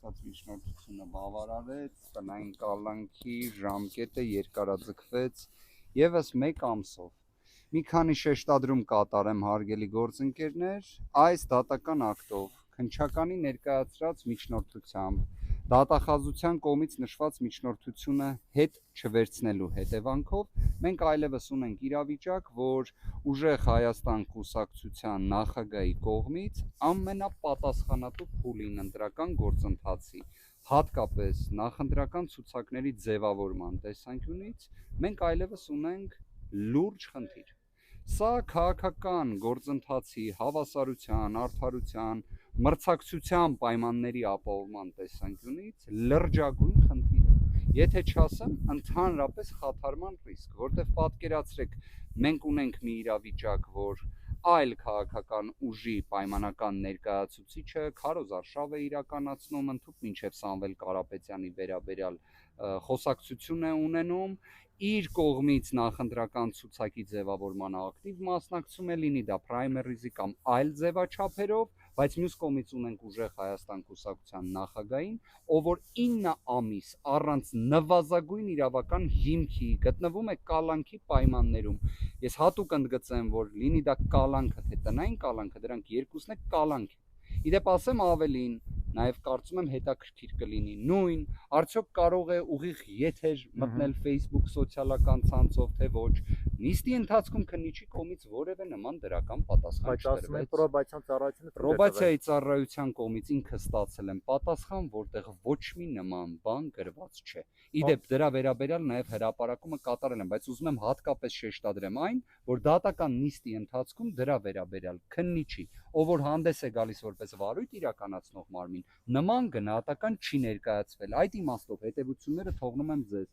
ասած միջնորդությունը բավարարեց, տնային կալանքի ժամկետը երկարաձգվեց եւս 1 ամսով։ Մի քանի շեշտադրում կատարեմ հարգելի գործընկերներ, այս դատական ակտով քննչականի ներկայացրած միջնորդությամբ դատախազության կողմից նշված միջնորդությունը հետ չվերցնելու հետևանքով մենք այլևս ունենք իրավիճակ, որ ուժեղ Հայաստան կուսակցության նախագահի կողմից ամենապատասխանատու փուլին ընտրական գործընթացի, հատկապես նախընտրական ցուցակների ձևավորման տեսանկյունից մենք այլևս ունենք լուրջ խնդիր։ Սա քաղաքական գործընթացի հավասարության, արդարության, մրցակցության պայմանների ապահովման տեսանկյունից լրջագույն խնդիր է։ Եթե չասեմ, ընդհանրապես խաթարման ռիսկ, որտեղ պատկերացրեք, մենք ունենք մի իրավիճակ, որ այլ քաղաքական ուժի պայմանական ներկայացուցիչը Քարոզ Արշավ է իրականացնում, ընդհուպ մինչև Սամվել Կարապետյանի վերաբերյալ խոսակցություն է ունենում, իր կողմից նախընտրական ցուցակի ձևավորման ակտիվ մասնակցում է, լինի դա պրայմերիզի կամ այլ ձևաչափերով, բայց մյուս կողմից ունենք ուժեղ Հայաստան կուսակցության նախագահին, ով որ 9 ամիս առանց նվազագույն իրավական հիմքի գտնվում է կալանքի պայմաններում։ Ես հատուկ ընդգծեմ, որ լինի դա կալանքը թե տնային կալանքը, դրանք երկուսն է կալանք։ Իդեպ ասեմ ավելին, նաև կարծում եմ հետաքրքիր կլինի նույն, արդյոք կարող է ուղիղ եթեր մտնել Facebook սոցիալական ցանցով, թե ոչ, նիստի ընթացքում քննիչի կողմից որևէ նման դրական պատասխան չտրվեց։ Պրոբացիոն ծառայությունը Պրոբացիայի ծառայության կողմից ինքը ստացել եմ պատասխան, որտեղ ոչ մի նման բան գրված չէ։ Իդեպ դրա վերաբերյալ նաև հրապարակումը կատարել եմ, բայց ուզում եմ հատկապես շեշտադրեմ այն, որ դատական նիստի ընթացքում դրա վերաբերյալ քննիչի, ով որ հանդես է գալիս որպես վարույթ իրականացնող մարմին, նման գնահատական չի ներկայացվել։ Այդ իմաստով հետևությունները թողնում եմ ձեզ։